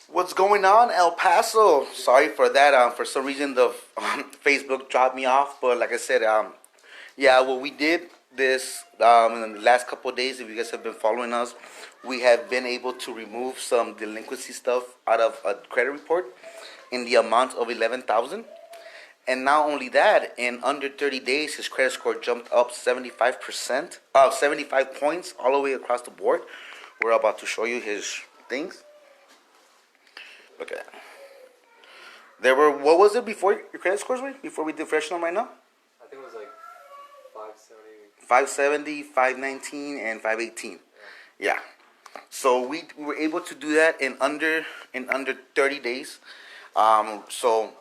What's going on, El Paso? Sorry for that. For some reason, the Facebook dropped me off. But like I said, yeah, what we did this in the last couple of days, if you guys have been following us, we have been able to remove some delinquency stuff out of a credit report in the amount of 11,000. And not only that, in under 30 days, his credit score jumped up 75%, 75 points all the way across the board. We're about to show you his things. Look at that. There were, what was it before your credit scores were? Before we did freshen them right now? I think it was like 570. 570, 519, and 518. Yeah. So we were able to do that in under 30 days. So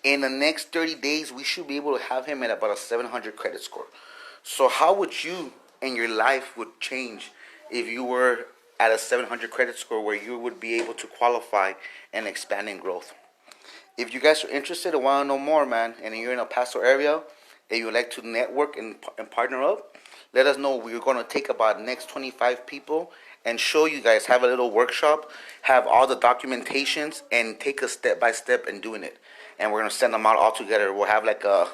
in the next 30 days, we should be able to have him at about a 700 credit score. So how would you and your life would change if you were at a 700 credit score where you would be able to qualify and expand in growth? If you guys are interested and want to know more, man, and you're in El Paso area and you would like to network and partner up, let us know. We're going to take about the next 25 people and show you guys, have a little workshop, have all the documentations, and take us step by step in doing it. And we're going to send them out all together. We'll have like a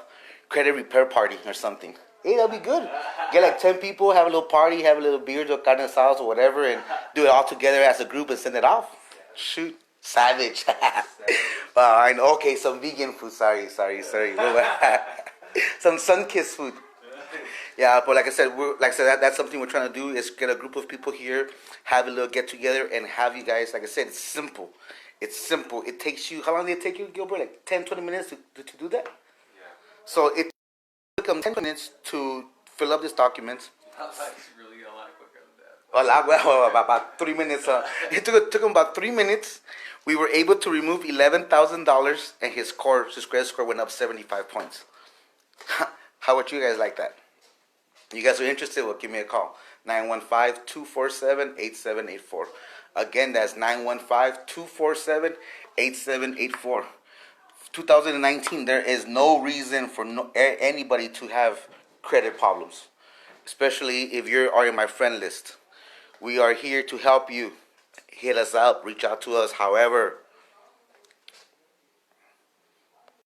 credit repair party or something. Hey, that'll be good. Get like 10 people, have a little party, have a little beers or carne asadas or whatever, and do it all together as a group and send it off. Shoot. Savage. I know. Okay, some vegan food. Sorry. Some sun-kissed food. Yeah, but like I said, that's something we're trying to do is get a group of people here, have a little get-together, and have you guys, like I said, it's simple. It takes you, how long did it take you, Gilbert? Like 10, 20 minutes to do that? Yeah. So it took them 10 minutes to fill up this document. That's really a lot quicker than that. Well, about 3 minutes. It took him about 3 minutes. We were able to remove $11,000, and his credit score went up 75 points. How would you guys like that? You guys are interested? Well, give me a call. 915-247-8784. Again, that's 915-247-8784. 2019, there is no reason for anybody to have credit problems, especially if you are in my friend list. We are here to help you. Hit us up, reach out to us, however